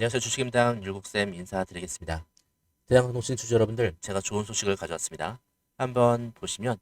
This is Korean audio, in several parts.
안녕하세요. 주식임당 율국쌤 인사드리겠습니다. 대한항공신 주주 여러분들, 제가 좋은 소식을 가져왔습니다. 한번 보시면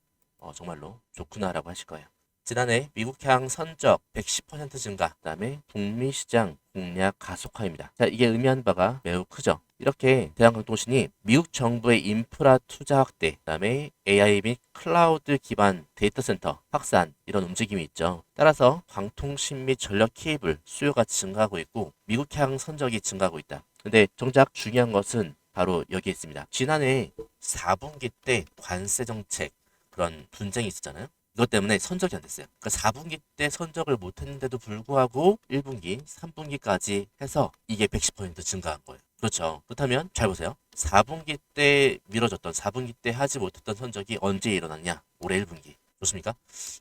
정말로 좋구나라고 하실 거예요. 지난해 미국향 선적 110% 증가, 그다음에 북미 시장 공략 가속화입니다. 자, 이게 의미하는 바가 매우 크죠. 이렇게 대한항공신이 미국 정부의 인프라 투자 확대, 그다음에 AI 및 클라우드 기반 데이터 센터 확산 이런 움직임이 있죠. 따라서 광통신 및 전력 케이블 수요가 증가하고 있고 미국향 선적이 증가하고 있다. 근데 정작 중요한 것은 바로 여기에 있습니다. 지난해 4분기 때 관세 정책 그런 분쟁이 있었잖아요. 이것 때문에 선적이 안 됐어요. 그러니까 4분기 때 선적을 못 했는데도 불구하고 1분기, 3분기까지 해서 이게 110% 증가한 거예요. 그렇죠. 그렇다면 잘 보세요. 4분기 때 미뤄졌던 4분기 때 하지 못했던 선적이 언제 일어났냐? 올해 1분기. 좋습니까?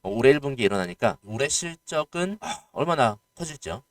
올해 1분기 일어나니까 올해 실적은 얼마나 커질지요?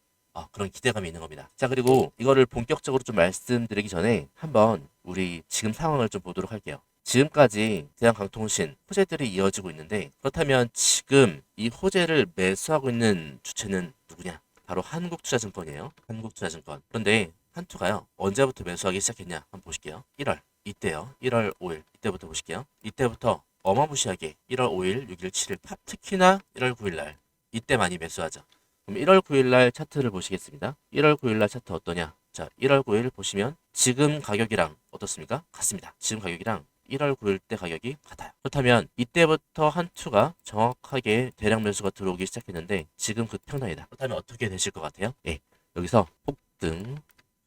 그런 기대감이 있는 겁니다. 자, 그리고 이거를 본격적으로 좀 말씀드리기 전에 한번 우리 지금 상황을 좀 보도록 할게요. 지금까지 대한강통신 호재들이 이어지고 있는데 그렇다면 지금 이 호재를 매수하고 있는 주체는 누구냐? 바로 한국투자증권이에요. 한국투자증권. 그런데 한투가요. 언제부터 매수하기 시작했냐? 한번 보실게요. 1월. 이때요. 1월 5일. 이때부터 보실게요. 이때부터 어마무시하게 1월 5일, 6일, 7일, 특히나 1월 9일 날 이때 많이 매수하죠. 그럼 1월 9일 날 차트를 보시겠습니다. 1월 9일 날 차트 어떠냐? 자, 1월 9일 보시면 지금 가격이랑 어떻습니까? 같습니다. 지금 가격이랑 1월 9일 때 가격이 같아요. 그렇다면 이때부터 한투가 정확하게 대량 매수가 들어오기 시작했는데 지금 그 평단이다. 그렇다면 어떻게 되실 것 같아요? 예, 여기서 폭등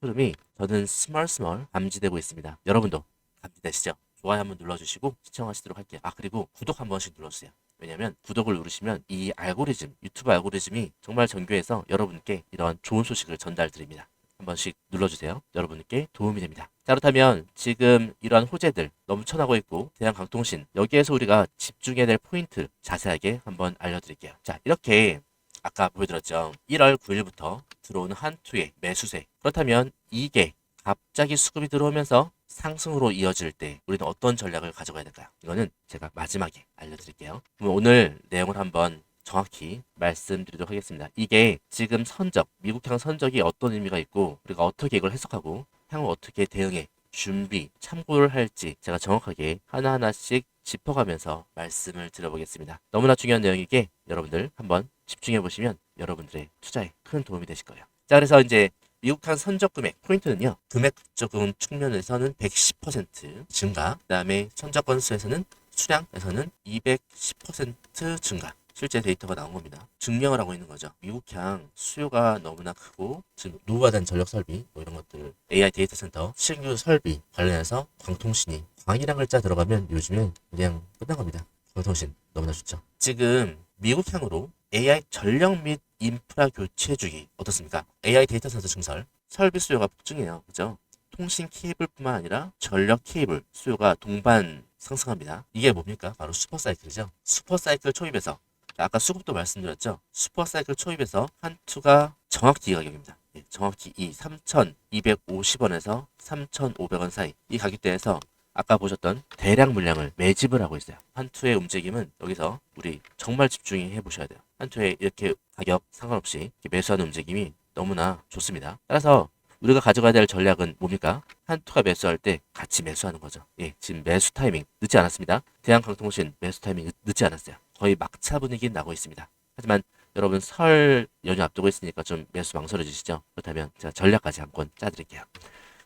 흐름이 저는 스멀스멀 감지되고 있습니다. 여러분도 감지되시죠? 좋아요 한번 눌러주시고 시청하시도록 할게요. 그리고 구독 한 번씩 눌러주세요. 왜냐면 구독을 누르시면 이 알고리즘, 유튜브 알고리즘이 정말 정교해서 여러분께 이런 좋은 소식을 전달드립니다. 한 번씩 눌러주세요. 여러분께 도움이 됩니다. 자, 그렇다면 지금 이러한 호재들 넘쳐나고 있고 대한강통신 여기에서 우리가 집중해야 될 포인트 자세하게 한번 알려드릴게요. 자, 이렇게 아까 보여드렸죠. 1월 9일부터 들어오는 한투의 매수세. 그렇다면 이게 갑자기 수급이 들어오면서 상승으로 이어질 때 우리는 어떤 전략을 가져가야 될까요? 이거는 제가 마지막에 알려드릴게요. 그럼 오늘 내용을 한번 정확히 말씀드리도록 하겠습니다. 이게 지금 선적, 미국향 선적이 어떤 의미가 있고 우리가 어떻게 이걸 해석하고 향후 어떻게 대응해 준비, 참고를 할지 제가 정확하게 하나하나씩 짚어가면서 말씀을 드려보겠습니다. 너무나 중요한 내용이기에 여러분들 한번 집중해 보시면 여러분들의 투자에 큰 도움이 되실 거예요. 자, 그래서 이제 미국한 선적 금액 포인트는요. 금액적인 측면에서는 110% 증가, 그다음에 선적 건수에서는 수량에서는 210% 증가. 실제 데이터가 나온 겁니다. 증명을 하고 있는 거죠. 미국향 수요가 너무나 크고 지금 노후화된 전력 설비 뭐 이런 것들 AI 데이터 센터 신규 설비 관련해서 광통신이 광이란 글자 들어가면 요즘에 그냥 끝난 겁니다. 광통신 너무나 좋죠. 지금 미국향으로 AI 전력 및 인프라 교체 주기 어떻습니까? AI 데이터 센터 증설 설비 수요가 폭증해요. 그죠? 통신 케이블뿐만 아니라 전력 케이블 수요가 동반 상승합니다. 이게 뭡니까? 바로 슈퍼사이클이죠. 슈퍼사이클 초입에서 아까 수급도 말씀드렸죠. 슈퍼사이클 초입에서 한투가 정확히 이 가격입니다. 정확히 이 3,250원에서 3,500원 사이 이 가격대에서 아까 보셨던 대량 물량을 매집을 하고 있어요. 한투의 움직임은 여기서 우리 정말 집중해 보셔야 돼요. 한투의 이렇게 가격 상관없이 이렇게 매수하는 움직임이 너무나 좋습니다. 따라서 우리가 가져가야 될 전략은 뭡니까? 한투가 매수할 때 같이 매수하는 거죠. 지금 매수 타이밍 늦지 않았습니다. 대한강통신 매수 타이밍 늦지 않았어요. 거의 막차 분위기 나고 있습니다. 하지만 여러분 설 연휴 앞두고 있으니까 좀 매수 망설여지시죠? 그렇다면 제가 전략까지 한번 짜드릴게요.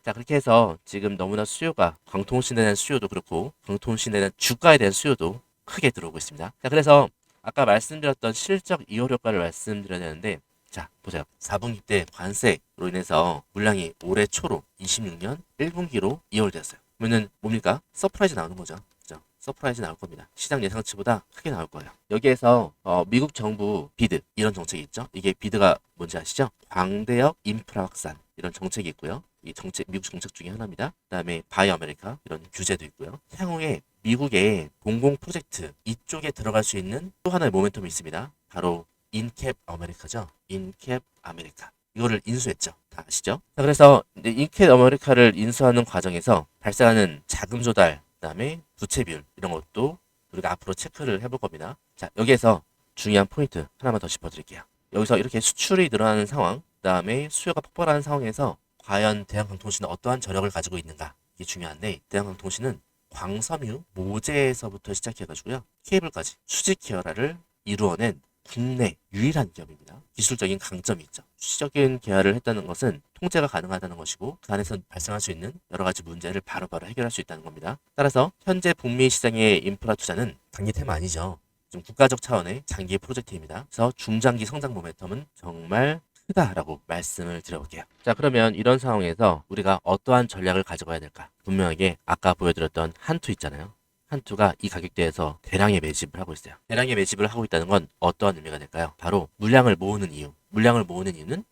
자, 그렇게 해서 지금 너무나 수요가 광통신에 대한 수요도 그렇고 광통신에 대한 주가에 대한 수요도 크게 들어오고 있습니다. 자, 그래서 아까 말씀드렸던 실적 이월 효과를 말씀드려야 되는데 자, 보세요. 4분기 때 관세로 인해서 물량이 올해 초로 26년 1분기로 이월되었어요. 그러면은 뭡니까? 서프라이즈 나오는 거죠. 그죠? 서프라이즈 나올 겁니다. 시장 예상치보다 크게 나올 거예요. 여기에서 미국 정부 비드 이런 정책이 있죠. 이게 비드가 뭔지 아시죠? 광대역 인프라 확산 이런 정책이 있고요. 이 정책 미국 정책 중에 하나입니다. 그다음에 바이 아메리카 이런 규제도 있고요. 향후에 미국의 공공 프로젝트 이쪽에 들어갈 수 있는 또 하나의 모멘텀이 있습니다. 바로 인캡 아메리카죠. 인캡 아메리카. 이거를 인수했죠. 다 아시죠? 자, 그래서 이제 인캡 아메리카를 인수하는 과정에서 발생하는 자금 조달, 그다음에 부채 비율 이런 것도 우리가 앞으로 체크를 해볼 겁니다. 자, 여기에서 중요한 포인트 하나만 더 짚어드릴게요. 여기서 이렇게 수출이 늘어나는 상황, 그다음에 수요가 폭발하는 상황에서 과연 대한강통신은 어떠한 전력을 가지고 있는가? 이게 중요한데 대한강통신은 광섬유, 모재에서부터 시작해가지고요. 케이블까지 수직 계열화를 이루어낸 국내 유일한 기업입니다. 기술적인 강점이 있죠. 수직적인 계열을 했다는 것은 통제가 가능하다는 것이고 그 안에서 발생할 수 있는 여러 가지 문제를 바로바로 해결할 수 있다는 겁니다. 따라서 현재 북미 시장의 인프라 투자는 단기 테마 아니죠. 좀 국가적 차원의 장기 프로젝트입니다. 그래서 중장기 성장 모멘텀은 정말 크다라고 말씀을 드려볼게요. 자, 그러면 이런 상황에서 우리가 어떠한 전략을 가져가야 될까? 분명하게 아까 보여드렸던 한투 있잖아요. 한투가 이 가격대에서 대량의 매집을 하고 있어요. 대량의 매집을 하고 있다는 건 어떠한 의미가 될까요? 바로 물량을 모으는 이유. 물량을 모으는 이유는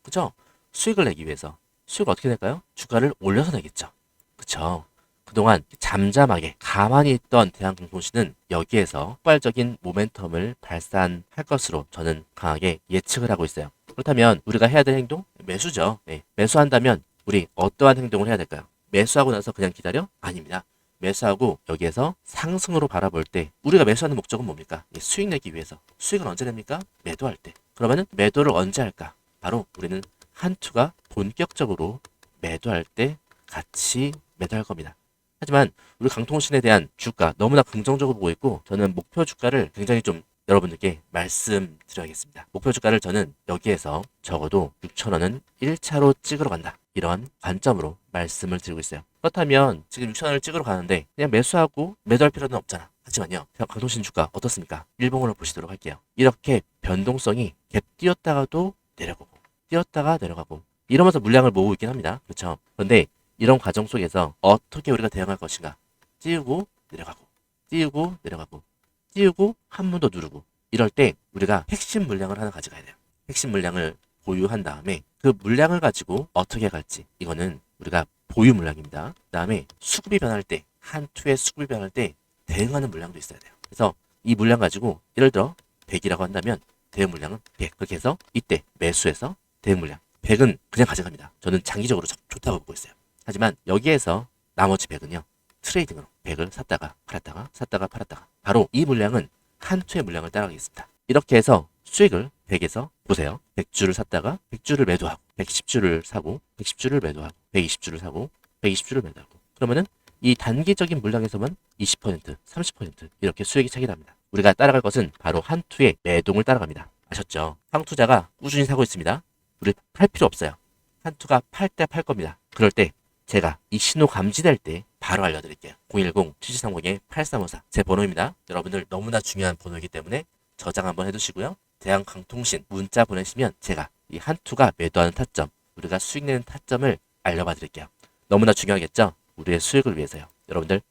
그죠? 수익을 내기 위해서. 수익을 어떻게 낼까요? 주가를 올려서 내겠죠. 그쵸? 그동안 잠잠하게 가만히 있던 대한항공시는 여기에서 폭발적인 모멘텀을 발산할 것으로 저는 강하게 예측을 하고 있어요. 그렇다면 우리가 해야 될 행동? 매수죠. 네. 매수한다면 우리 어떠한 행동을 해야 될까요? 매수하고 나서 그냥 기다려? 아닙니다. 매수하고 여기에서 상승으로 바라볼 때 우리가 매수하는 목적은 뭡니까? 수익 내기 위해서. 수익은 언제 냅니까? 매도할 때. 그러면은 매도를 언제 할까? 바로 우리는 한투가 본격적으로 매도할 때 같이 매도할 겁니다. 하지만 우리 강통신에 대한 주가 너무나 긍정적으로 보고 있고 저는 목표 주가를 굉장히 좀 여러분들께 말씀드려야겠습니다. 목표 주가를 저는 여기에서 적어도 6,000원은 1차로 찍으러 간다. 이런 관점으로 말씀을 드리고 있어요. 그렇다면 지금 6,000원을 찍으러 가는데 그냥 매수하고 매도할 필요는 없잖아. 하지만요. 강통신 주가 어떻습니까? 일봉으로 보시도록 할게요. 이렇게 변동성이 갭 띄었다가도 내려가고 띄었다가 내려가고 이러면서 물량을 모으고 있긴 합니다. 그렇죠? 그런데 이런 과정 속에서 어떻게 우리가 대응할 것인가? 띄우고 내려가고 띄우고 내려가고 띄우고 한 번 더 누르고 이럴 때 우리가 핵심 물량을 하나 가져가야 돼요. 핵심 물량을 보유한 다음에 그 물량을 가지고 어떻게 갈지 이거는 우리가 보유 물량입니다. 그 다음에 수급이 변할 때 한투의 수급이 변할 때 대응하는 물량도 있어야 돼요. 그래서 이 물량 가지고 예를 들어 100이라고 한다면 대응 물량은 100 그렇게 해서 이때 매수해서 대응 물량 100은 그냥 가져갑니다. 저는 장기적으로 좋다고 보고 있어요. 하지만 여기에서 나머지 100은요. 트레이딩으로 100을 샀다가 팔았다가 샀다가 팔았다가 바로 이 물량은 한투의 물량을 따라가겠습니다. 이렇게 해서 수익을 100에서 보세요. 100주를 샀다가 100주를 매도하고 110주를 사고 110주를 매도하고 120주를 사고 120주를 매도하고 그러면은 이 단기적인 물량에서만 20% 30% 이렇게 수익이 차게 납니다. 우리가 따라갈 것은 바로 한투의 매동을 따라갑니다. 아셨죠? 황투자가 꾸준히 사고 있습니다. 우리 팔 필요 없어요. 한투가 팔 때 팔 겁니다. 그럴 때 제가 이 신호 감지될 때 바로 알려드릴게요. 010-7730-8354 제 번호입니다. 여러분들 너무나 중요한 번호이기 때문에 저장 한번 해두시고요. 대한강통신 문자 보내시면 제가 이 한투가 매도하는 타점, 우리가 수익 내는 타점을 알려봐 드릴게요. 너무나 중요하겠죠? 우리의 수익을 위해서요. 여러분들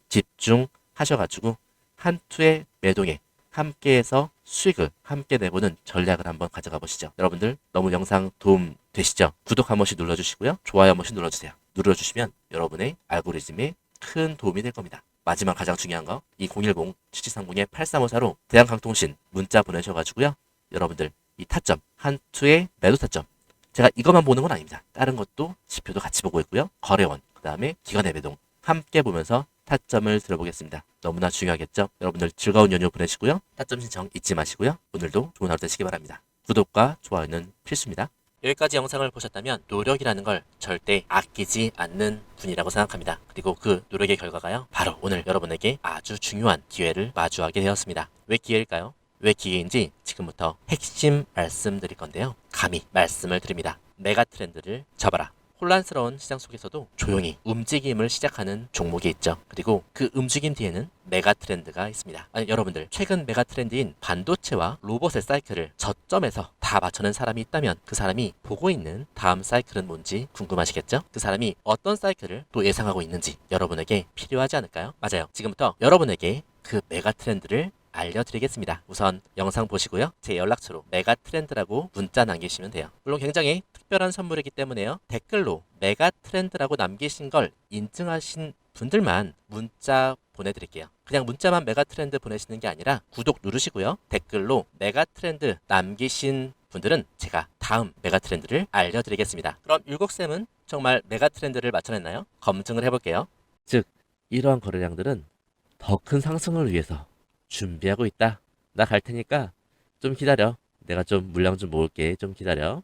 집중하셔가지고 한투의 매동에 함께해서 수익을 함께 내보는 전략을 한번 가져가 보시죠. 여러분들 너무 영상 도움 되시죠? 구독 한 번씩 눌러주시고요. 좋아요 한 번씩 눌러주세요. 눌러주시면 여러분의 알고리즘에 큰 도움이 될 겁니다. 마지막 가장 중요한 거 이 010-7730-8354로 대한강통신 문자 보내셔가지고요. 여러분들 이 타점 한투의 매도 타점 제가 이것만 보는 건 아닙니다. 다른 것도 지표도 같이 보고 있고요. 거래원 그 다음에 기관의 매동 함께 보면서 타점을 들어보겠습니다. 너무나 중요하겠죠? 여러분들 즐거운 연휴 보내시고요. 타점 신청 잊지 마시고요. 오늘도 좋은 하루 되시기 바랍니다. 구독과 좋아요는 필수입니다. 여기까지 영상을 보셨다면 노력이라는 걸 절대 아끼지 않는 분이라고 생각합니다. 그리고 그 노력의 결과가요. 바로 오늘 여러분에게 아주 중요한 기회를 마주하게 되었습니다. 왜 기회일까요? 왜 기회인지 지금부터 핵심 말씀드릴 건데요. 감히 말씀을 드립니다. 메가 트렌드를 잡아라. 혼란스러운 시장 속에서도 조용히 움직임을 시작하는 종목이 있죠. 그리고 그 움직임 뒤에는 메가 트렌드가 있습니다. 아니, 여러분들 최근 메가 트렌드인 반도체와 로봇의 사이클을 저점에서 다 맞춰낸 사람이 있다면 그 사람이 보고 있는 다음 사이클은 뭔지 궁금하시겠죠? 그 사람이 어떤 사이클을 또 예상하고 있는지 여러분에게 필요하지 않을까요? 맞아요. 지금부터 여러분에게 그 메가 트렌드를 알려드리겠습니다. 우선 영상 보시고요. 제 연락처로 메가 트렌드라고 문자 남기시면 돼요. 물론 굉장히 특별한 선물이기 때문에요. 댓글로 메가 트렌드라고 남기신 걸 인증하신 분들만 문자 보내드릴게요. 그냥 문자만 메가 트렌드 보내시는 게 아니라 구독 누르시고요. 댓글로 메가 트렌드 남기신 분들은 제가 다음 메가 트렌드를 알려드리겠습니다. 그럼 율곡쌤은 정말 메가 트렌드를 맞춰냈나요? 검증을 해볼게요. 즉 이러한 거래량들은 더 큰 상승을 위해서 준비하고 있다. 나 갈 테니까 좀 기다려. 내가 좀 물량 좀 모을게. 좀 기다려.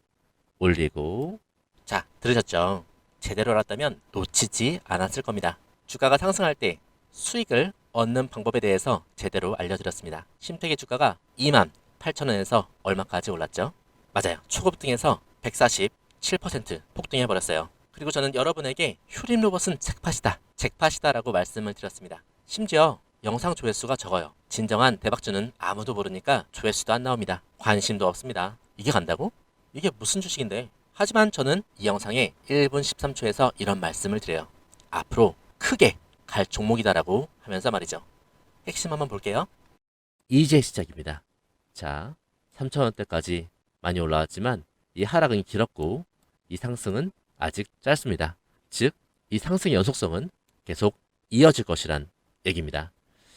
올리고 자, 들으셨죠? 제대로 알았다면 놓치지 않았을 겁니다. 주가가 상승할 때 수익을 얻는 방법에 대해서 제대로 알려드렸습니다. 심택의 주가가 28,000원에서 얼마까지 올랐죠? 맞아요. 초급등에서 147% 폭등해버렸어요. 그리고 저는 여러분에게 휴림 로봇은 잭팟이다. 잭팟이다라고 말씀을 드렸습니다. 심지어 영상 조회수가 적어요. 진정한 대박주는 아무도 모르니까 조회수도 안 나옵니다. 관심도 없습니다. 이게 간다고? 이게 무슨 주식인데? 하지만 저는 이 영상에 1분 13초에서 이런 말씀을 드려요. 앞으로 크게 갈 종목이다라고 하면서 말이죠. 핵심 한번 볼게요. 이제 시작입니다. 자, 3,000원대까지 많이 올라왔지만 이 하락은 길었고 이 상승은 아직 짧습니다. 즉, 이 상승의 연속성은 계속 이어질 것이란 얘기입니다.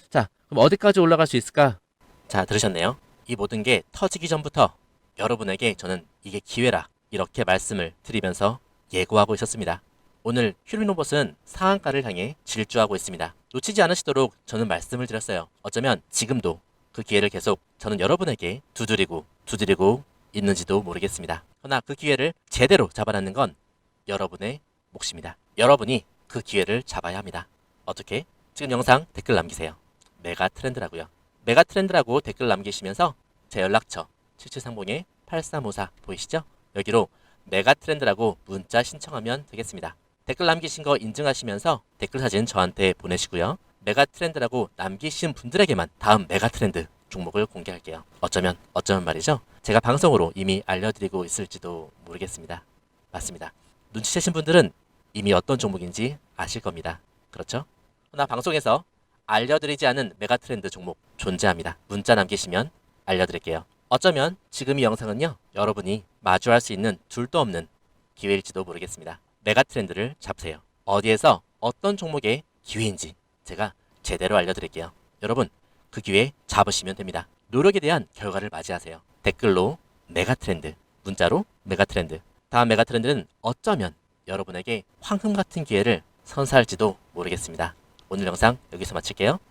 자, 그럼 어디까지 올라갈 수 있을까? 자, 들으셨네요. 이 모든 게 터지기 전부터 여러분에게 저는 이게 기회라 이렇게 말씀을 드리면서 예고하고 있었습니다. 오늘 휴림로봇은 상한가를 향해 질주하고 있습니다. 놓치지 않으시도록 저는 말씀을 드렸어요. 어쩌면 지금도 그 기회를 계속 저는 여러분에게 두드리고 있는지도 모르겠습니다. 그러나 그 기회를 제대로 잡아내는 건 여러분의 몫입니다. 여러분이 그 기회를 잡아야 합니다. 어떻게? 지금 영상 댓글 남기세요. 메가 트렌드라고요. 메가 트렌드라고 댓글 남기시면서 제 연락처 7730-8354 보이시죠? 여기로 메가 트렌드라고 문자 신청하면 되겠습니다. 댓글 남기신 거 인증하시면서 댓글 사진 저한테 보내시고요. 메가 트렌드라고 남기신 분들에게만 다음 메가 트렌드 종목을 공개할게요. 어쩌면 말이죠. 제가 방송으로 이미 알려드리고 있을지도 모르겠습니다. 맞습니다. 눈치채신 분들은 이미 어떤 종목인지 아실 겁니다. 그렇죠? 그러나 방송에서 알려드리지 않은 메가 트렌드 종목 존재합니다. 문자 남기시면 알려드릴게요. 어쩌면 지금 이 영상은요, 여러분이 마주할 수 있는 둘도 없는 기회일지도 모르겠습니다. 메가 트렌드를 잡으세요. 어디에서 어떤 종목의 기회인지 제가 제대로 알려드릴게요. 여러분, 그 기회 잡으시면 됩니다. 노력에 대한 결과를 맞이하세요. 댓글로 메가 트렌드, 문자로 메가 트렌드. 다음 메가 트렌드는 어쩌면 여러분에게 황금 같은 기회를 선사할지도 모르겠습니다. 오늘 영상 여기서 마칠게요.